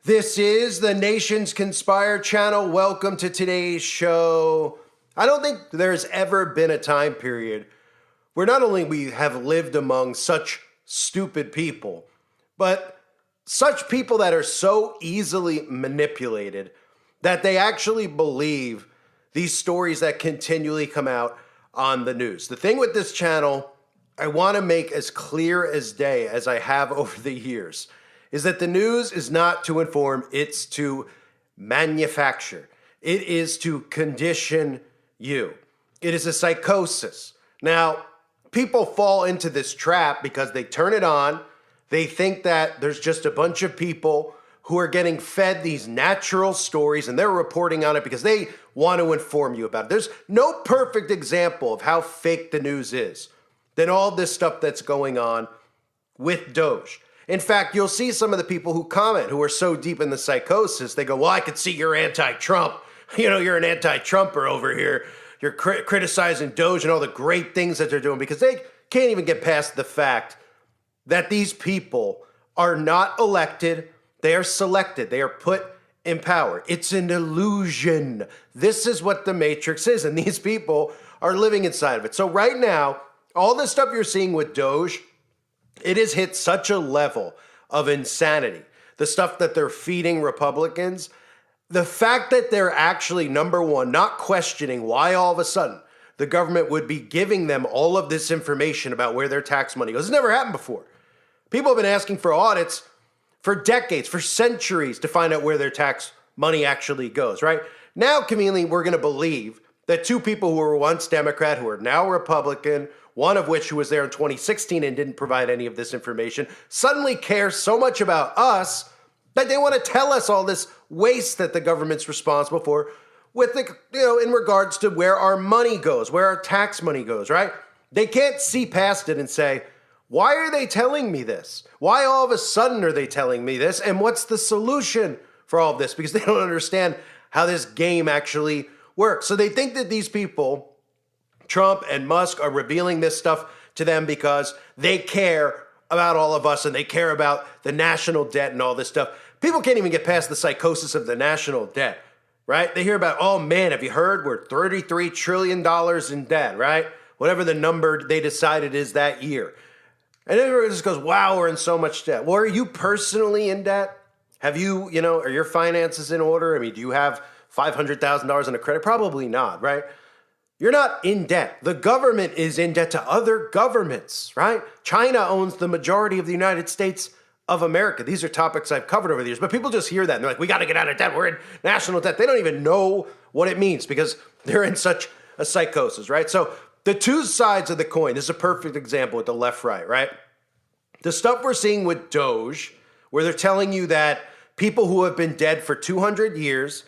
This is the Nations Conspire channel. Welcome to today's show. I don't think there's ever been a time period where not only we have lived among such stupid people, but such people that are so easily manipulated that they actually believe these stories that continually come out on the news. The thing with this channel, I want to make as clear as day as I have over the years, is that the news is not to inform, it's to manufacture. It is to condition you. It is a psychosis. Now, people fall into this trap because they turn it on. They think that there's just a bunch of people who are getting fed these natural stories and they're reporting on it because they want to inform you about it. There's no perfect example of how fake the news is than all this stuff that's going on with Doge. In fact, you'll see some of the people who comment who are so deep in the psychosis, they go, well, I could see you're anti-Trump. You know, you're an anti-Trumper over here. You're criticizing Doge and all the great things that they're doing because they can't even get past the fact that these people are not elected. They are selected. They are put in power. It's an illusion. This is what the Matrix is, and these people are living inside of it. So right now, all the stuff you're seeing with Doge, it has hit such a level of insanity. The stuff that they're feeding Republicans, the fact that they're actually, number one, not questioning why all of a sudden the government would be giving them all of this information about where their tax money goes. It's never happened before. People have been asking for audits for decades, for centuries, to find out where their tax money actually goes, right? Now, conveniently, we're going to believe that two people who were once Democrat, who are now Republican, one of which who was there in 2016 and didn't provide any of this information, suddenly care so much about us that they want to tell us all this waste that the government's responsible for with the, in regards to where our money goes, where our tax money goes, right? They can't see past it and say, why are they telling me this? Why all of a sudden are they telling me this? And what's the solution for all of this? Because they don't understand how this game actually works. So they think that these people, Trump and Musk, are revealing this stuff to them because they care about all of us and they care about the national debt and all this stuff. People can't even get past the psychosis of the national debt, right? They hear about, oh man, have you heard? We're $33 trillion in debt, right? Whatever the number they decided is that year. And everyone just goes, wow, we're in so much debt. Well, are you personally in debt? Have you, are your finances in order? I mean, do you have $500,000 in a credit? Probably not, right? You're not in debt. The government is in debt to other governments, right? China owns the majority of the United States of America. These are topics I've covered over the years, but people just hear that and they're like, we got to get out of debt. We're in national debt. They don't even know what it means because they're in such a psychosis, right? So the two sides of the coin, this is a perfect example with the left-right, right? The stuff we're seeing with Doge, where they're telling you that people who have been dead for 200 years,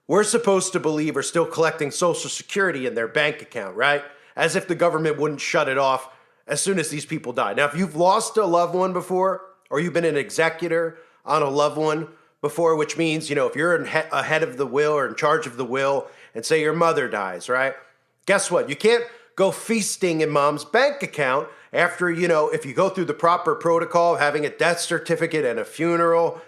we're supposed to believe are still collecting Social Security in their bank account, right? As if the government wouldn't shut it off as soon as these people die. Now, if you've lost a loved one before, or you've been an executor on a loved one before, which means, if you're ahead of the will or in charge of the will, and say your mother dies, right? Guess what? You can't go feasting in mom's bank account after, if you go through the proper protocol of having a death certificate and a funeral.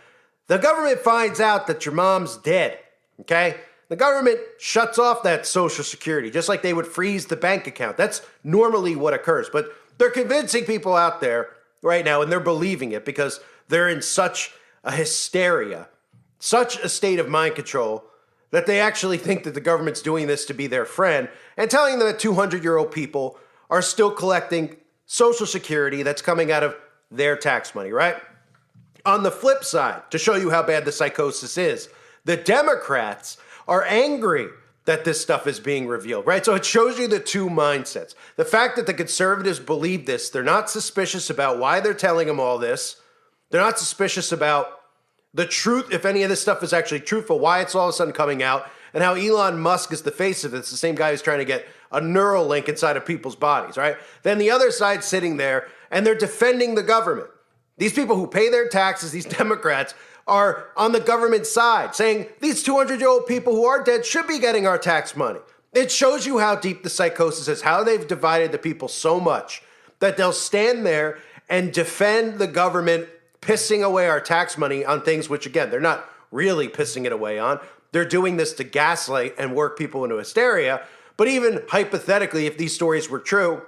The government finds out that your mom's dead, okay? The government shuts off that Social Security, just like they would freeze the bank account. That's normally what occurs. But they're convincing people out there right now, and they're believing it because they're in such a hysteria, such a state of mind control, that they actually think that the government's doing this to be their friend and telling them that 200-year-old people are still collecting Social Security that's coming out of their tax money, right? On the flip side, to show you how bad the psychosis is, the Democrats are angry that this stuff is being revealed, right? So it shows you the two mindsets. The fact that the conservatives believe this, they're not suspicious about why they're telling them all this. They're not suspicious about the truth, if any of this stuff is actually truthful, why it's all of a sudden coming out, and how Elon Musk is the face of it. It's the same guy who's trying to get a neural link inside of people's bodies, right? Then the other side sitting there, and they're defending the government. These people who pay their taxes, these Democrats, are on the government side, saying these 200-year-old people who are dead should be getting our tax money. It shows you how deep the psychosis is, how they've divided the people so much that they'll stand there and defend the government pissing away our tax money on things which, again, they're not really pissing it away on. They're doing this to gaslight and work people into hysteria. But even hypothetically, if these stories were true,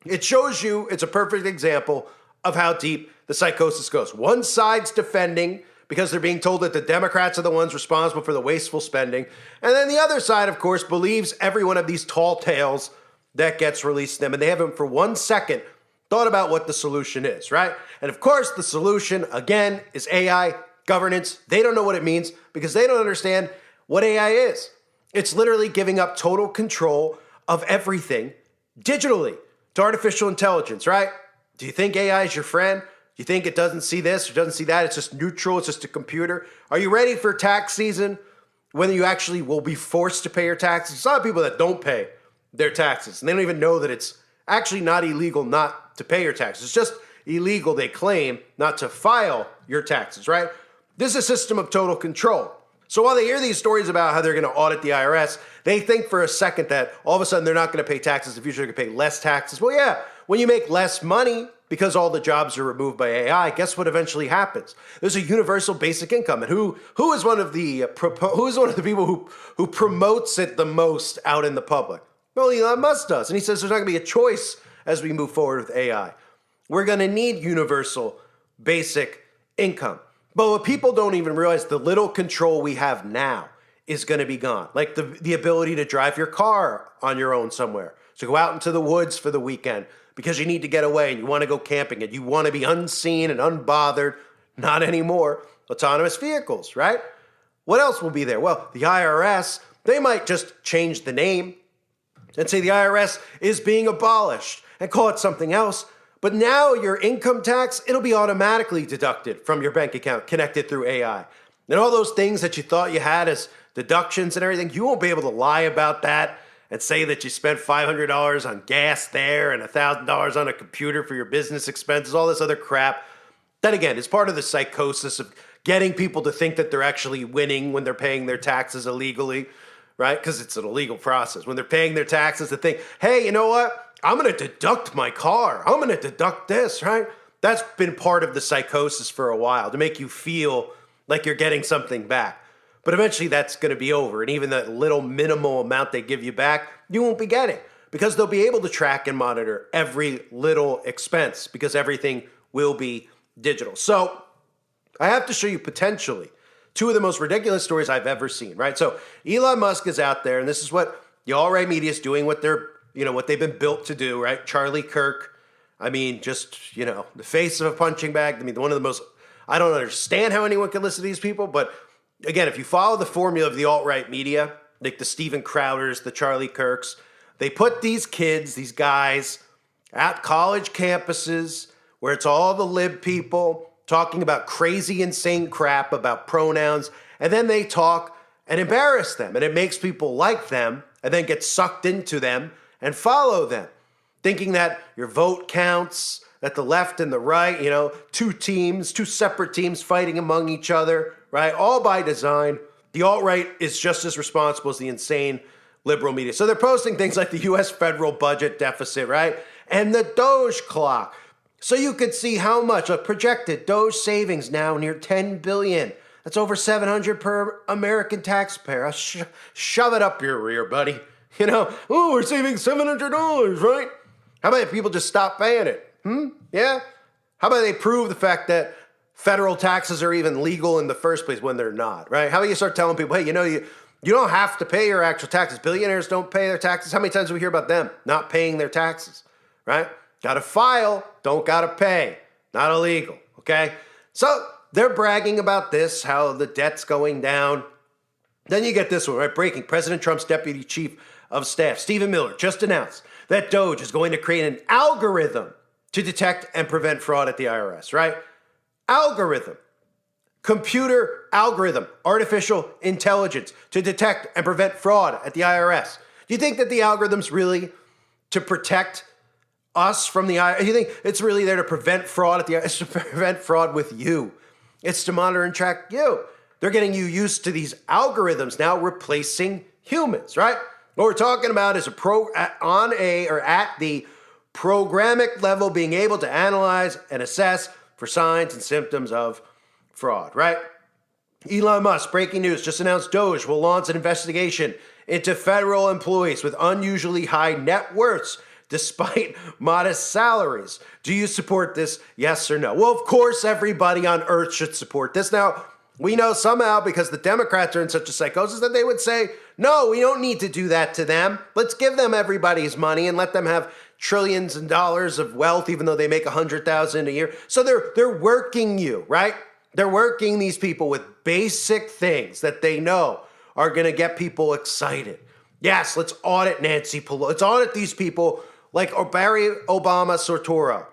it shows you, it's a perfect example of how deep the psychosis goes. One side's defending because they're being told that the Democrats are the ones responsible for the wasteful spending. And then the other side, of course, believes every one of these tall tales that gets released to them. And they haven't for 1 second thought about what the solution is, right? And of course, the solution, again, is AI governance. They don't know what it means because they don't understand what AI is. It's literally giving up total control of everything digitally to artificial intelligence, right? Do you think AI is your friend? Do you think it doesn't see this or doesn't see that? It's just neutral. It's just a computer. Are you ready for tax season when you actually will be forced to pay your taxes? There's a lot of people that don't pay their taxes, and they don't even know that it's actually not illegal not to pay your taxes. It's just illegal, they claim, not to file your taxes, right? This is a system of total control. So while they hear these stories about how they're going to audit the IRS, they think for a second that all of a sudden they're not going to pay taxes. In the future, they're going to pay less taxes. Well, yeah, when you make less money because all the jobs are removed by AI, guess what eventually happens? There's a universal basic income. And who is one of the people who promotes it the most out in the public? Well, Elon Musk does. And he says there's not going to be a choice as we move forward with AI. We're going to need universal basic income. But what people don't even realize, the little control we have now is going to be gone. Like the ability to drive your car on your own somewhere. So go out into the woods for the weekend because you need to get away and you want to go camping and you want to be unseen and unbothered. Not anymore. Autonomous vehicles, right? What else will be there? Well, the IRS, they might just change the name and say the IRS is being abolished and call it something else. But now your income tax, it'll be automatically deducted from your bank account, connected through AI. And all those things that you thought you had as deductions and everything, you won't be able to lie about that and say that you spent $500 on gas there and $1,000 on a computer for your business expenses, all this other crap. That again is part of the psychosis of getting people to think that they're actually winning when they're paying their taxes illegally, right? Because it's an illegal process. When they're paying their taxes, they think, hey, you know what? I'm going to deduct my car. I'm going to deduct this, right? That's been part of the psychosis for a while, to make you feel like you're getting something back. But eventually that's going to be over. And even that little minimal amount they give you back, you won't be getting because they'll be able to track and monitor every little expense because everything will be digital. So I have to show you potentially two of the most ridiculous stories I've ever seen, right? So Elon Musk is out there, and this is what the alt-right media is doing, what they've been built to do, right? Charlie Kirk, I mean, just, the face of a punching bag. I mean, one of the most, I don't understand how anyone can listen to these people, but again, if you follow the formula of the alt-right media, like the Steven Crowders, the Charlie Kirks, they put these kids, these guys, at college campuses where it's all the lib people talking about crazy, insane crap about pronouns, and then they talk and embarrass them, and it makes people like them and then get sucked into them and follow them, thinking that your vote counts, that the left and the right, two separate teams fighting among each other, right? All by design. The alt-right is just as responsible as the insane liberal media. So they're posting things like the U.S. federal budget deficit, right? And the Doge clock. So you could see how much a projected Doge savings now near $10 billion. That's over $700 per American taxpayer. Shove it up your rear, buddy. We're saving $700, right? How about if people just stop paying it? Yeah? How about they prove the fact that federal taxes are even legal in the first place when they're not, right? How about you start telling people, hey, you don't have to pay your actual taxes. Billionaires don't pay their taxes. How many times do we hear about them not paying their taxes, right? Got to file, don't got to pay. Not illegal, okay? So they're bragging about this, how the debt's going down. Then you get this one, right? Breaking. President Trump's deputy chief of staff, Stephen Miller, just announced that Doge is going to create an algorithm to detect and prevent fraud at the IRS, right? Algorithm. Computer algorithm. Artificial intelligence to detect and prevent fraud at the IRS. Do you think that the algorithm's really to protect us from the IRS? Do you think it's really there to prevent fraud at the IRS? It's to prevent fraud with you. It's to monitor and track you. They're getting you used to these algorithms now replacing humans, right? What we're talking about is at the programmatic level being able to analyze and assess for signs and symptoms of fraud, right? Elon Musk, breaking news, just announced Doge will launch an investigation into federal employees with unusually high net worths despite modest salaries. Do you support this? Yes or no? Well, of course, everybody on earth should support this. Now, we know somehow because the Democrats are in such a psychosis that they would say, no, we don't need to do that to them. Let's give them everybody's money and let them have trillions of dollars of wealth, even though they make $100,000 a year. So they're working you, right? They're working these people with basic things that they know are going to get people excited. Yes, let's audit Nancy Pelosi. Let's audit these people like Barry Obama Sortoro.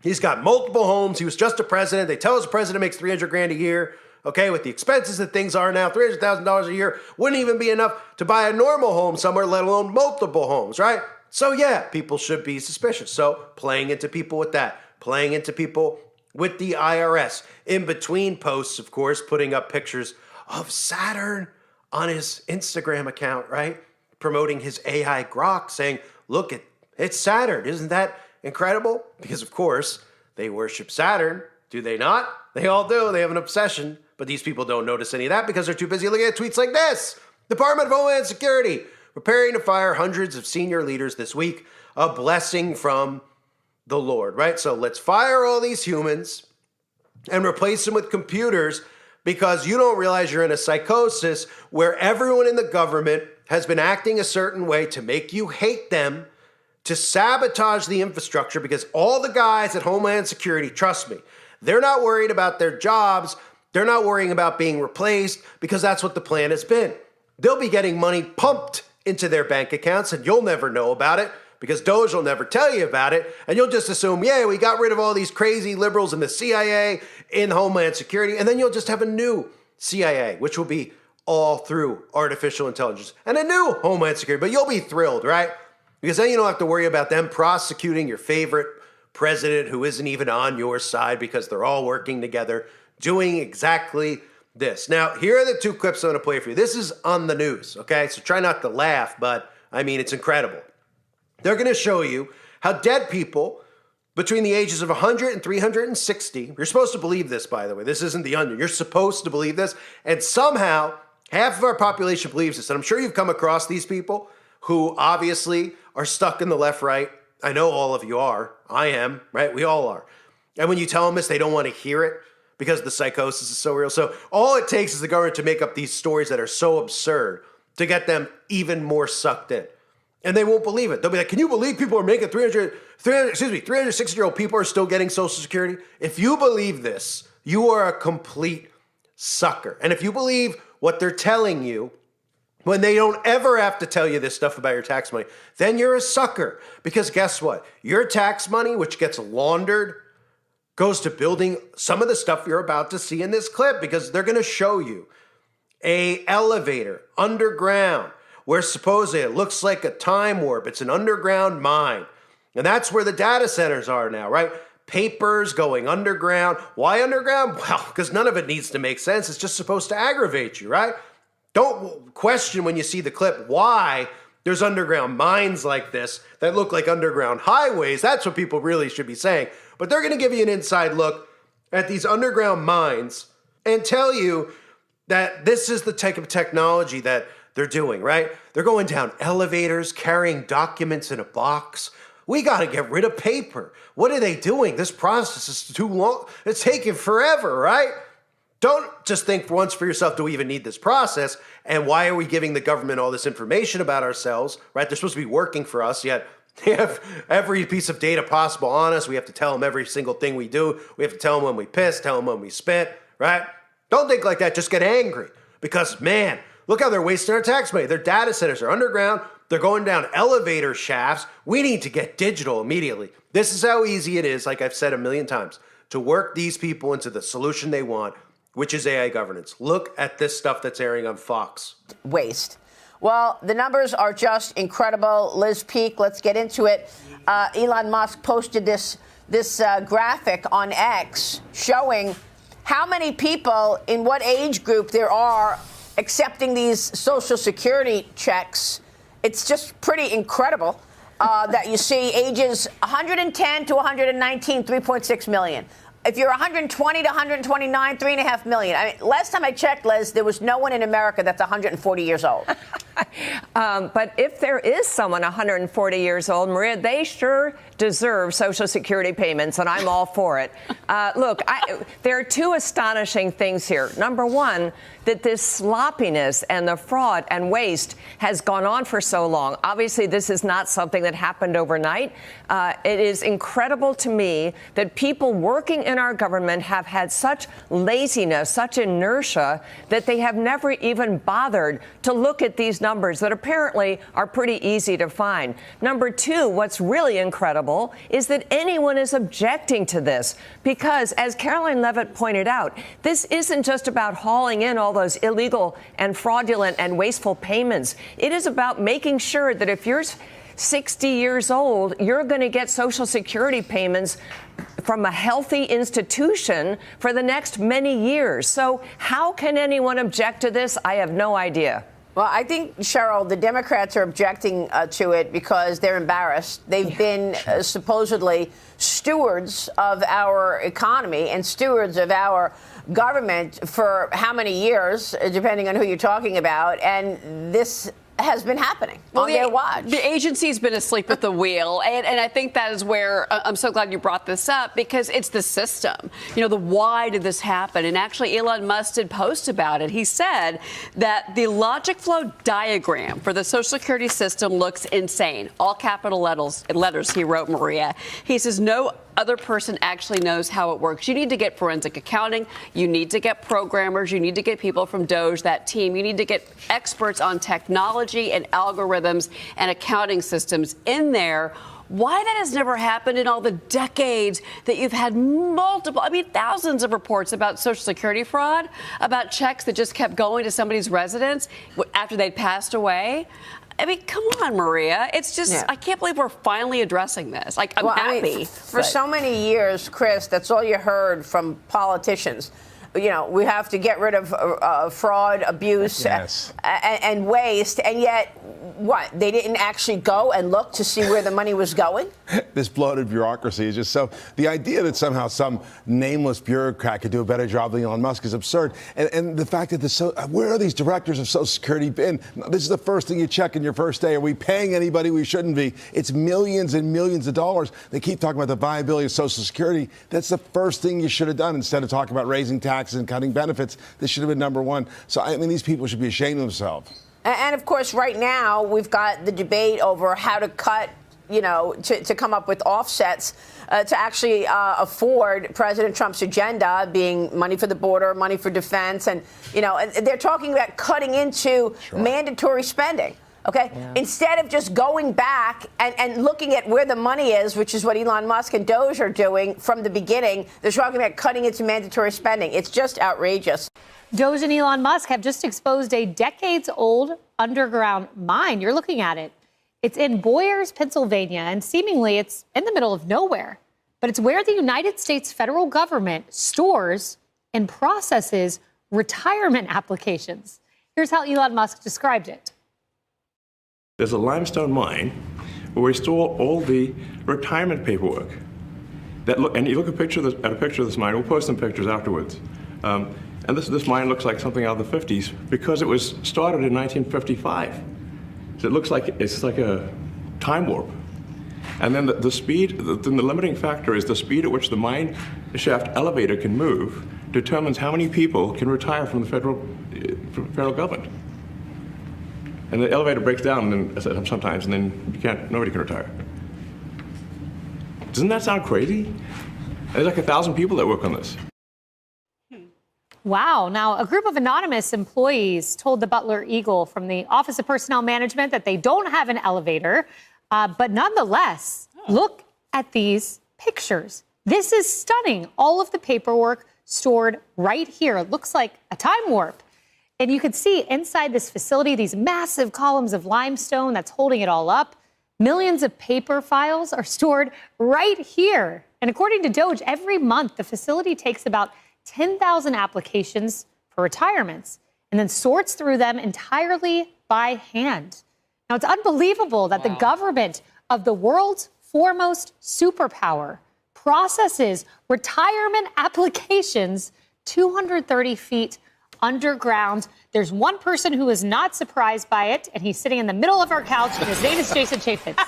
He's got multiple homes. He was just a president. They tell us the president makes $300,000 a year. Okay, with the expenses that things are now, $300,000 a year wouldn't even be enough to buy a normal home somewhere, let alone multiple homes, right? So yeah, people should be suspicious. So playing into people with that, playing into people with the IRS. In between posts, of course, putting up pictures of Saturn on his Instagram account, right? Promoting his AI grok, saying, look, it's Saturn. Isn't that incredible? Because, of course, they worship Saturn. Do they not? They all do. They have an obsession. But these people don't notice any of that because they're too busy looking at tweets like this. Department of Homeland Security preparing to fire hundreds of senior leaders this week. A blessing from the Lord, right? So let's fire all these humans and replace them with computers because you don't realize you're in a psychosis where everyone in the government has been acting a certain way to make you hate them, to sabotage the infrastructure, because all the guys at Homeland Security, trust me, they're not worried about their jobs. They're not worrying about being replaced because that's what the plan has been. They'll be getting money pumped into their bank accounts and you'll never know about it because Doge will never tell you about it. And you'll just assume, yeah, we got rid of all these crazy liberals in the CIA, in Homeland Security. And then you'll just have a new CIA, which will be all through artificial intelligence and a new Homeland Security. But you'll be thrilled, right? Because then you don't have to worry about them prosecuting your favorite president who isn't even on your side because they're all working together, doing exactly this. Now, here are the two clips I'm going to play for you. This is on the news, okay? So try not to laugh, but I mean, it's incredible. They're going to show you how dead people between the ages of 100 and 360, you're supposed to believe this, by the way. This isn't The Onion. You're supposed to believe this. And somehow, half of our population believes this. And I'm sure you've come across these people who obviously are stuck in the left-right. I know all of you are. I am, right? We all are. And when you tell them this, they don't want to hear it because the psychosis is so real. So all it takes is the government to make up these stories that are so absurd to get them even more sucked in. And they won't believe it. They'll be like, can you believe people are making 360-year-old people are still getting Social Security? If you believe this, you are a complete sucker. And if you believe what they're telling you, when they don't ever have to tell you this stuff about your tax money, then you're a sucker. Because guess what? Your tax money, which gets laundered, goes to building some of the stuff you're about to see in this clip because they're going to show you a elevator underground where supposedly it looks like a time warp. It's an underground mine. And that's where the data centers are now, right? Papers going underground. Why underground? Well, because none of it needs to make sense. It's just supposed to aggravate you, right? Don't question when you see the clip why there's underground mines like this that look like underground highways. That's what people really should be saying. But they're going to give you an inside look at these underground mines and tell you that this is the type of technology that they're doing, right? They're going down elevators, carrying documents in a box. We got to get rid of paper. What are they doing? This process is too long. It's taking forever, right? Don't just think once for yourself, do we even need this process? And why are we giving the government all this information about ourselves, right? They're supposed to be working for us, yet they have every piece of data possible on us. We have to tell them every single thing we do. We have to tell them when we piss, tell them when we spit, right? Don't think like that. Just get angry because, man, look how they're wasting our tax money. Their data centers are underground. They're going down elevator shafts. We need to get digital immediately. This is how easy it is, like I've said a million times, to work these people into the solution they want, which is AI governance. Look at this stuff that's airing on Fox. Waste. Well, the numbers are just incredible. Liz Peek, let's get into it. Elon Musk posted this graphic on X showing how many people in what age group there are accepting these Social Security checks. It's just pretty incredible that you see ages 110 to 119, 3.6 million. if you're 120 to 129, 3.5 million. I mean, last time I checked, Liz, there was no one in America that's 140 years old. But if there is someone 140 years old, Maria, they sure deserve Social Security payments, and I'm all for it. Look, there are two astonishing things here. Number one, that this sloppiness and the fraud and waste has gone on for so long. Obviously, this is not something that happened overnight. It is incredible to me that people working in our government have had such laziness, such inertia, that they have never even bothered to look at these numbers that apparently are pretty easy to find. Number two, what's really incredible is that anyone is objecting to this because, as Caroline Levitt pointed out, this isn't just about hauling in all those illegal and fraudulent and wasteful payments. It is about making sure that if you're 60 years old, you're going to get Social Security payments from a healthy institution for the next many years. So how can anyone object to this? I have no idea. Well, I think, Cheryl, the Democrats are objecting to it because they're embarrassed. They've been supposedly stewards of our economy and stewards of our government for how many years, depending on who you're talking about. And this has been happening on their watch. The agency's been asleep at the wheel. And I think that is where I'm so glad you brought this up, because it's the system. You know, the why did this happen? And actually, Elon Musk did post about it. He said that the logic flow diagram for the Social Security system looks insane. All capital letters, he wrote, Maria. He says no other person actually knows how it works. You need to get forensic accounting. You need to get programmers. You need to get people from Doge, that team. You need to get experts on technology and algorithms and accounting systems in there. Why that has never happened in all the decades that you've had thousands of reports about Social Security fraud, about checks that just kept going to somebody's residence after they'd passed away. I mean, come on, Maria. It's just, I can't believe we're finally addressing this. Like, I'm happy. I mean, for so many years, Chris, that's all you heard from politicians. You know, we have to get rid of fraud, abuse, and waste. And yet, what? They didn't actually go and look to see where the money was going? This bloated bureaucracy is just so... The idea that somehow some nameless bureaucrat could do a better job than Elon Musk is absurd. And the fact that where are these directors of Social Security been? This is the first thing you check in your first day. Are we paying anybody we shouldn't be? It's millions and millions of dollars. They keep talking about the viability of Social Security. That's the first thing you should have done instead of talking about raising taxes and cutting benefits. This should have been number one. So, I mean, these people should be ashamed of themselves. And, of course, right now, we've got the debate over how to cut, you know, to come up with offsets to actually afford President Trump's agenda, being money for the border, money for defense. And, you know, and they're talking about cutting into mandatory spending. OK, instead of just going back and looking at where the money is, which is what Elon Musk and Doge are doing from the beginning, they're talking about cutting into mandatory spending. It's just outrageous. Doge and Elon Musk have just exposed a decades-old underground mine. You're looking at it. It's in Boyers, Pennsylvania, and seemingly it's in the middle of nowhere. But it's where the United States federal government stores and processes retirement applications. Here's how Elon Musk described it. There's a limestone mine where we store all the retirement paperwork. And you look at a picture of this mine. We'll post some pictures afterwards. And this mine looks like something out of the 50s because it was started in 1955. So it looks like it's like a time warp. And then the speed, the limiting factor is the speed at which the mine shaft elevator can move determines how many people can retire from the federal government. And the elevator breaks down sometimes, and then nobody can retire. Doesn't that sound crazy? There's like 1,000 people that work on this. Wow. Now, a group of anonymous employees told the Butler Eagle from the Office of Personnel Management that they don't have an elevator. But nonetheless, look at these pictures. This is stunning. All of the paperwork stored right here. It looks like a time warp. And you can see inside this facility, these massive columns of limestone that's holding it all up. Millions of paper files are stored right here. And according to Doge, every month, the facility takes about 10,000 applications for retirements and then sorts through them entirely by hand. Now, it's unbelievable that the government of the world's foremost superpower processes retirement applications 230 feet underground. There's one person who is not surprised by it, and he's sitting in the middle of our couch, and his name is Jason Chaffetz.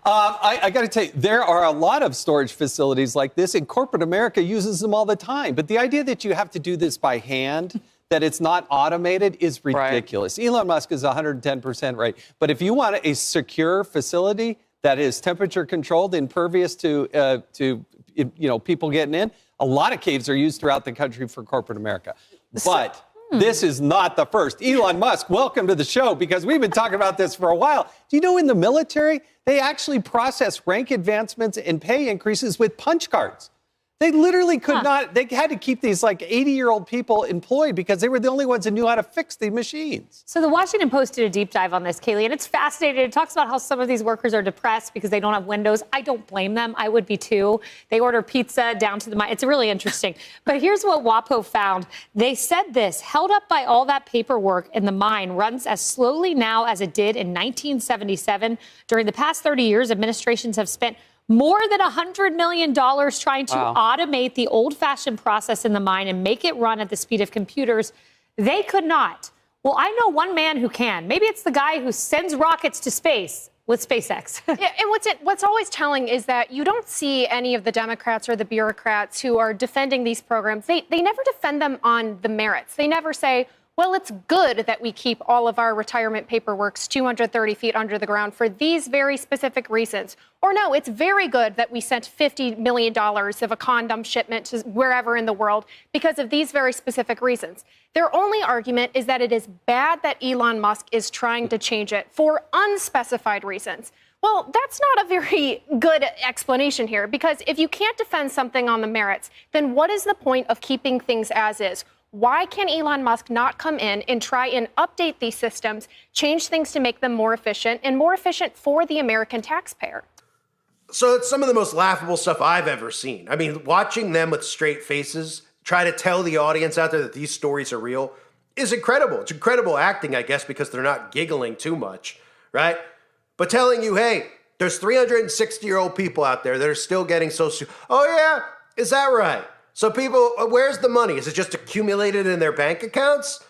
I got to tell you, there are a lot of storage facilities like this, and corporate America uses them all the time. But the idea that you have to do this by hand, that it's not automated, is ridiculous. Right. Elon Musk is 110% right. But if you want a secure facility that is temperature controlled, impervious to people getting in, a lot of caves are used throughout the country for corporate America. But this is not the first. Elon Musk, welcome to the show, because we've been talking about this for a while. Do you know in the military, they actually process rank advancements and pay increases with punch cards? They literally could not. They had to keep these like 80-year-old people employed because they were the only ones who knew how to fix the machines. So the Washington Post did a deep dive on this, Kaylee, and it's fascinating. It talks about how some of these workers are depressed because they don't have windows. I don't blame them. I would be too. They order pizza down to the mine. It's really interesting. But here's what WAPO found. They said this: held up by all that paperwork in the mine, runs as slowly now as it did in 1977. During the past 30 years, administrations have spent more than $100 million trying to automate the old-fashioned process in the mine and make it run at the speed of computers. They could not. Well, I know one man who can. Maybe it's the guy who sends rockets to space with SpaceX. Yeah, and what's always telling is that you don't see any of the Democrats or the bureaucrats who are defending these programs. They never defend them on the merits. They never say, well, it's good that we keep all of our retirement paperwork 230 feet under the ground for these very specific reasons. Or no, it's very good that we sent $50 million of a condom shipment to wherever in the world because of these very specific reasons. Their only argument is that it is bad that Elon Musk is trying to change it for unspecified reasons. Well, that's not a very good explanation here, because if you can't defend something on the merits, then what is the point of keeping things as is? Why can Elon Musk not come in and try and update these systems, change things to make them more efficient and more efficient for the American taxpayer? So it's some of the most laughable stuff I've ever seen. I mean, watching them with straight faces try to tell the audience out there that these stories are real is incredible. It's incredible acting, I guess, because they're not giggling too much, right? But telling you, hey, there's 360-year-old people out there that are still getting Social. Oh, yeah? Is that right? So people, where's the money? Is it just accumulated in their bank accounts?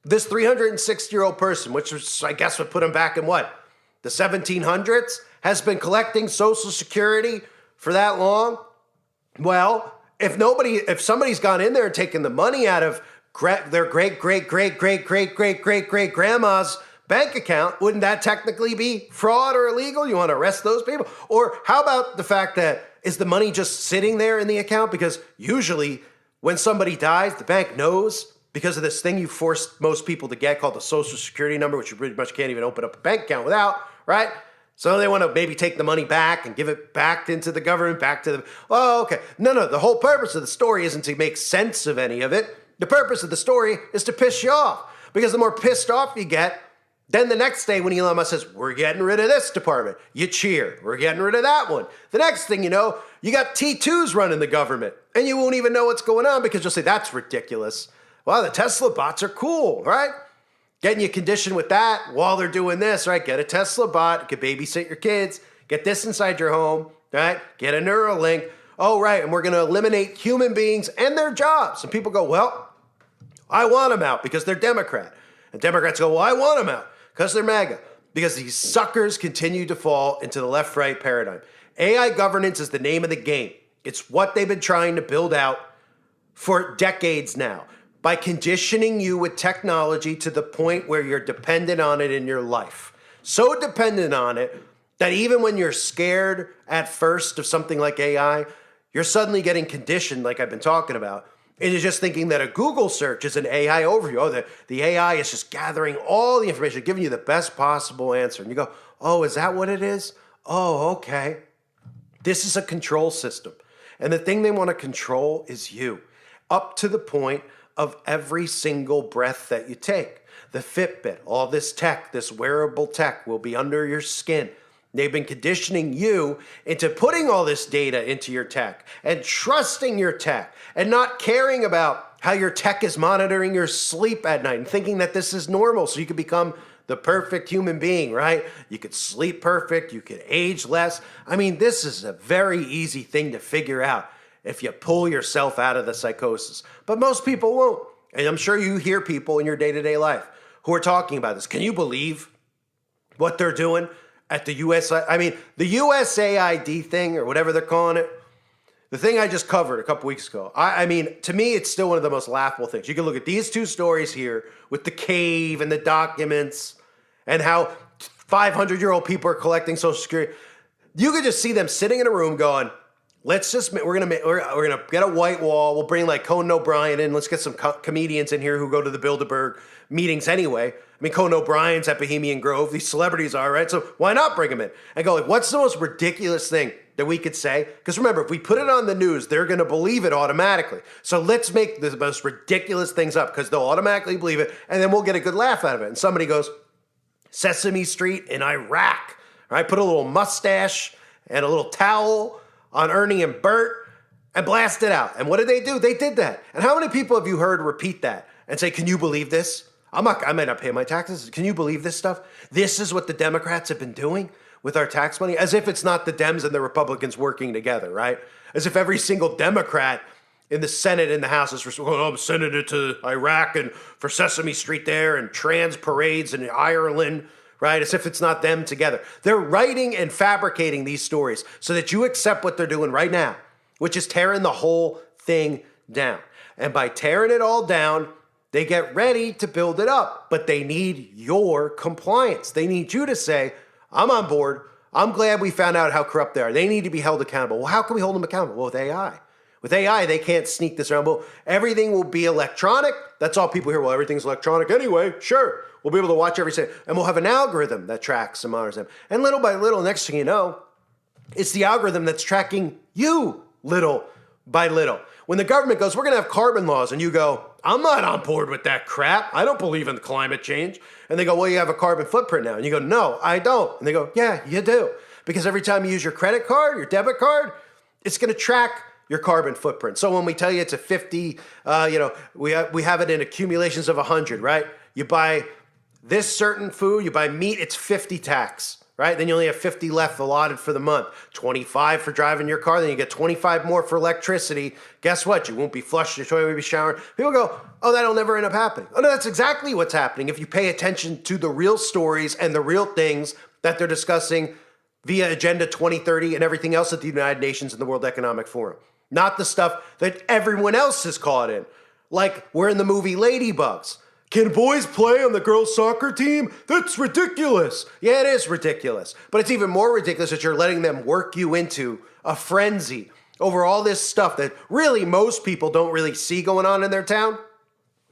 This 360-year-old person, which was, I guess would put him back in what? The 1700s? Has been collecting Social Security for that long? Well, if somebody's gone in there and taken the money out of their great-great-great-great-great-great-great-great-grandma's bank account, wouldn't that technically be fraud or illegal? You want to arrest those people? Or how about the fact that is the money just sitting there in the account? Because usually when somebody dies, the bank knows because of this thing you forced most people to get called the Social Security number, which you pretty much can't even open up a bank account without, right? So they want to maybe take the money back and give it back into the government, back to the, oh, okay. No, the whole purpose of the story isn't to make sense of any of it. The purpose of the story is to piss you off, because the more pissed off you get, then the next day when Elon Musk says, we're getting rid of this department, you cheer. We're getting rid of that one. The next thing you know, you got T2s running the government, and you won't even know what's going on because you'll say, that's ridiculous. Well, the Tesla bots are cool, right? Getting you conditioned with that while they're doing this, right? Get a Tesla bot, you can babysit your kids, get this inside your home, right? Get a Neuralink. Oh, right, and we're going to eliminate human beings and their jobs. And people go, well, I want them out because they're Democrat. And Democrats go, well, I want them out because they're MAGA. Because these suckers continue to fall into the left-right paradigm. AI governance is the name of the game. It's what they've been trying to build out for decades now, by conditioning you with technology to the point where you're dependent on it in your life. So dependent on it that even when you're scared at first of something like AI, you're suddenly getting conditioned, like I've been talking about, into just thinking that a Google search is an AI overview. Oh, the AI is just gathering all the information, giving you the best possible answer. And you go, oh, is that what it is? Oh, okay. This is a control system. And the thing they want to control is you, up to the point of every single breath that you take. The Fitbit, all this tech, this wearable tech will be under your skin. They've been conditioning you into putting all this data into your tech and trusting your tech and not caring about how your tech is monitoring your sleep at night and thinking that this is normal so you can become the perfect human being, right? You could sleep perfect, you could age less. I mean, this is a very easy thing to figure out if you pull yourself out of the psychosis. But most people won't. And I'm sure you hear people in your day-to-day life who are talking about this. Can you believe what they're doing at the the USAID thing, or whatever they're calling it? The thing I just covered a couple weeks ago. I mean, to me, it's still one of the most laughable things. You can look at these two stories here with the cave and the documents and how 500-year-old people are collecting Social Security. You could just see them sitting in a room going, we're gonna get a white wall. We'll bring like Conan O'Brien in. Let's get some comedians in here who go to the Bilderberg meetings anyway. I mean, Conan O'Brien's at Bohemian Grove. These celebrities are, right? So why not bring them in? And go like, what's the most ridiculous thing that we could say? Because remember, if we put it on the news, they're going to believe it automatically. So let's make the most ridiculous things up because they'll automatically believe it, and then we'll get a good laugh out of it. And somebody goes, Sesame Street in Iraq, right? Put a little mustache and a little towel on Ernie and Bert and blast it out. And what did they do? They did that. And how many people have you heard repeat that and say, can you believe this? I might not pay my taxes. Can you believe this stuff? This is what the Democrats have been doing with our tax money, as if it's not the Dems and the Republicans working together, right? As if every single Democrat in the Senate and the House is I'm sending it to Iraq and for Sesame Street there and trans parades in Ireland, right? As if it's not them together. They're writing and fabricating these stories so that you accept what they're doing right now, which is tearing the whole thing down. And by tearing it all down, they get ready to build it up, but they need your compliance. They need you to say, I'm on board. I'm glad we found out how corrupt they are. They need to be held accountable. Well, how can we hold them accountable? Well, with AI. With AI, they can't sneak this around. Well, everything will be electronic. That's all people hear. Well, everything's electronic anyway. Sure. We'll be able to watch every second. And we'll have an algorithm that tracks and monitors them. And little by little, next thing you know, it's the algorithm that's tracking you little by little. When the government goes, we're going to have carbon laws, and you go, I'm not on board with that crap. I don't believe in climate change. And they go, well, you have a carbon footprint now. And you go, no, I don't. And they go, yeah, you do. Because every time you use your credit card, your debit card, it's going to track your carbon footprint. So when we tell you it's a 50, we have it in accumulations of 100, right? You buy this certain food, you buy meat, it's 50 tax, right? Then you only have 50 left allotted for the month. 25 for driving your car, then you get 25 more for electricity. Guess what? You won't be flushed, your toilet will be showering. People go, oh, that'll never end up happening. Oh, no, that's exactly what's happening if you pay attention to the real stories and the real things that they're discussing via Agenda 2030 and everything else at the United Nations and the World Economic Forum. Not the stuff that everyone else is caught in. Like we're in the movie Ladybugs. Can boys play on the girls' soccer team? That's ridiculous. Yeah, it is ridiculous. But it's even more ridiculous that you're letting them work you into a frenzy over all this stuff that really most people don't really see going on in their town.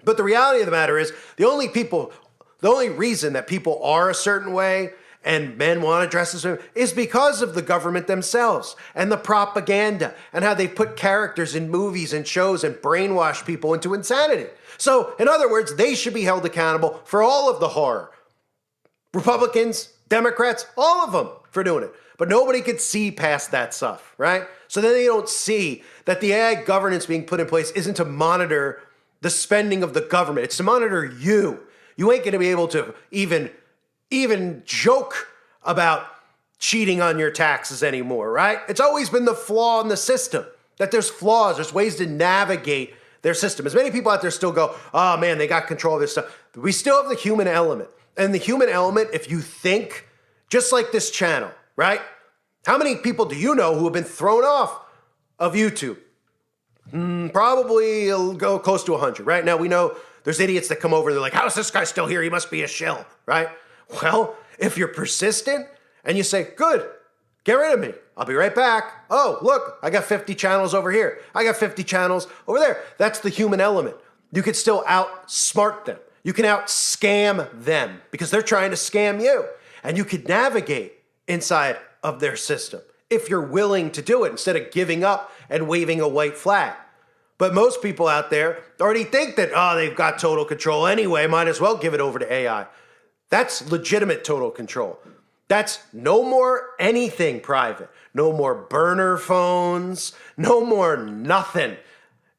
But the reality of the matter is the only reason that people are a certain way and men want to dress this way is because of the government themselves and the propaganda and how they put characters in movies and shows and brainwash people into insanity. So, in other words, they should be held accountable for all of the horror. Republicans, Democrats, all of them for doing it. But nobody could see past that stuff, right? So then they don't see that the AI governance being put in place isn't to monitor the spending of the government. It's to monitor you. You ain't going to be able to even joke about cheating on your taxes anymore, right? It's always been the flaw in the system, that there's flaws, there's ways to navigate their system. As many people out there still go, oh man, they got control of this stuff. We still have the human element. And the human element, if you think, just like this channel, right? How many people do you know who have been thrown off of YouTube? Probably it'll go close to 100, right? Now we know there's idiots that come over, they're like, how is this guy still here? He must be a shill, right? Well, if you're persistent and you say, good, get rid of me. I'll be right back. Oh, look, I got 50 channels over here. I got 50 channels over there. That's the human element. You could still outsmart them. You can out-scam them because they're trying to scam you. And you could navigate inside of their system if you're willing to do it instead of giving up and waving a white flag. But most people out there already think that, oh, they've got total control anyway. Might as well give it over to AI. That's legitimate total control. That's no more anything private. No more burner phones. No more nothing.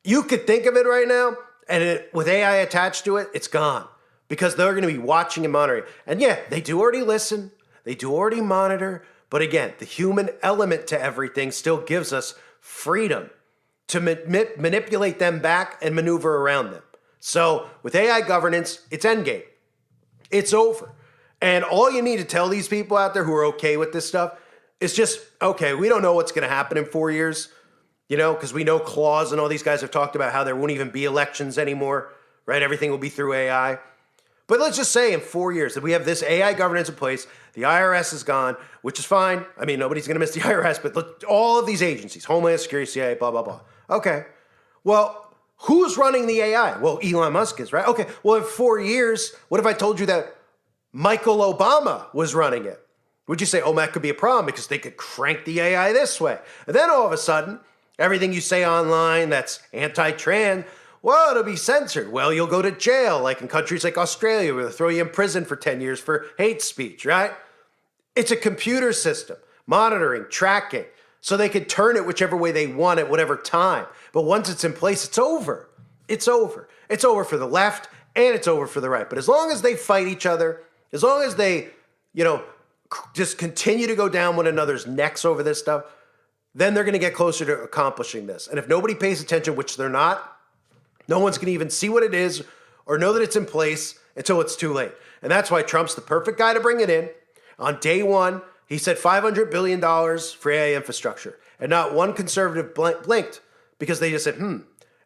You could think of it right now, and with AI attached to it, it's gone. because they're going to be watching and monitoring. And yeah, they do already listen. They do already monitor. But again, the human element to everything still gives us freedom to manipulate them back and maneuver around them. So with AI governance, it's endgame. It's over. And all you need to tell these people out there who are okay with this stuff is just, okay, we don't know what's going to happen in 4 years, because we know Claus and all these guys have talked about how there won't even be elections anymore, right? Everything will be through AI. But let's just say in 4 years that we have this AI governance in place, the IRS is gone, which is fine. I mean, nobody's going to miss the IRS, but look, all of these agencies, Homeland Security, CIA, blah, blah, blah. Okay. Well, who's running the AI? Well, Elon Musk is, right? Okay. Well, in 4 years, what if I told you that Michael Obama was running it? Would you say, oh, that could be a problem because they could crank the AI this way? And then all of a sudden, everything you say online that's anti-trans, well, it'll be censored. Well, you'll go to jail, like in countries like Australia, where they'll throw you in prison for 10 years for hate speech, right? It's a computer system, monitoring, tracking, so they can turn it whichever way they want at whatever time. But once it's in place, it's over. It's over. It's over for the left and it's over for the right. But as long as they fight each other, as long as they, just continue to go down one another's necks over this stuff, then they're going to get closer to accomplishing this. And if nobody pays attention, which they're not, no one's going to even see what it is or know that it's in place until it's too late. And that's why Trump's the perfect guy to bring it in. On day one, he said $500 billion for AI infrastructure. And not one conservative blinked because they just said,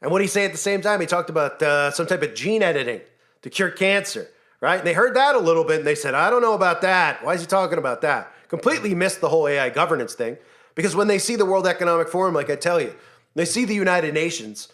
And what did he say at the same time? He talked about some type of gene editing to cure cancer, right? And they heard that a little bit and they said, I don't know about that. Why is he talking about that? Completely missed the whole AI governance thing. Because when they see the World Economic Forum, like I tell you, they see the United Nations,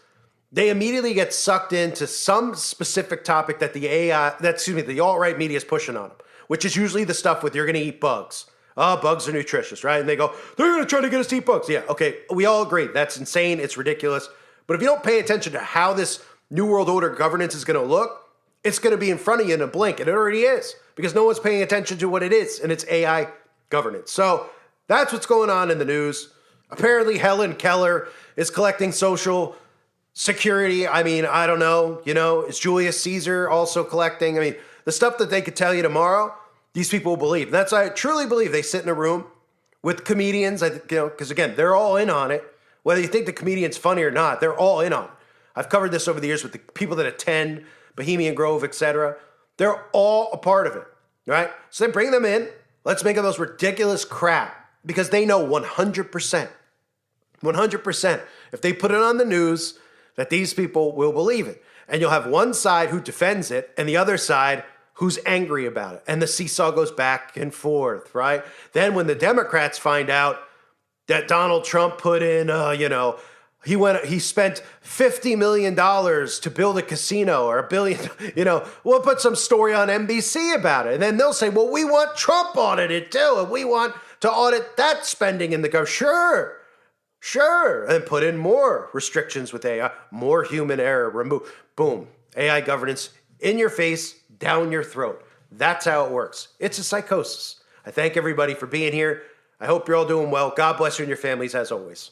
they immediately get sucked into some specific topic that the alt-right media is pushing on them, which is usually the stuff with you're going to eat bugs. Oh, bugs are nutritious, right? And they go, they're going to try to get us to eat bugs. Yeah, okay, we all agree. That's insane. It's ridiculous. But if you don't pay attention to how this New World Order governance is going to look, it's going to be in front of you in a blink. And it already is because no one's paying attention to what it is, and it's AI governance. So that's what's going on in the news. Apparently, Helen Keller is collecting Social Security. I mean, I don't know. Is Julius Caesar also collecting? I mean, the stuff that they could tell you tomorrow, these people will believe. That's I truly believe they sit in a room with comedians. Because again, they're all in on it. Whether you think the comedian's funny or not, they're all in on it. I've covered this over the years with the people that attend Bohemian Grove, etc. They're all a part of it, right? So then bring them in. Let's make them those ridiculous crap because they know 100%, if they put it on the news, that these people will believe it. And you'll have one side who defends it and the other side who's angry about it. And the seesaw goes back and forth, right? Then when the Democrats find out that Donald Trump put in, he spent $50 million to build a casino or $1 billion, we'll put some story on NBC about it. And then they'll say, well, we want Trump audited too. And we want to audit that spending in the government. Sure. And put in more restrictions with AI, more human error, remove, boom, AI governance in your face, down your throat. That's how it works. It's a psychosis. I thank everybody for being here. I hope you're all doing well. God bless you and your families as always.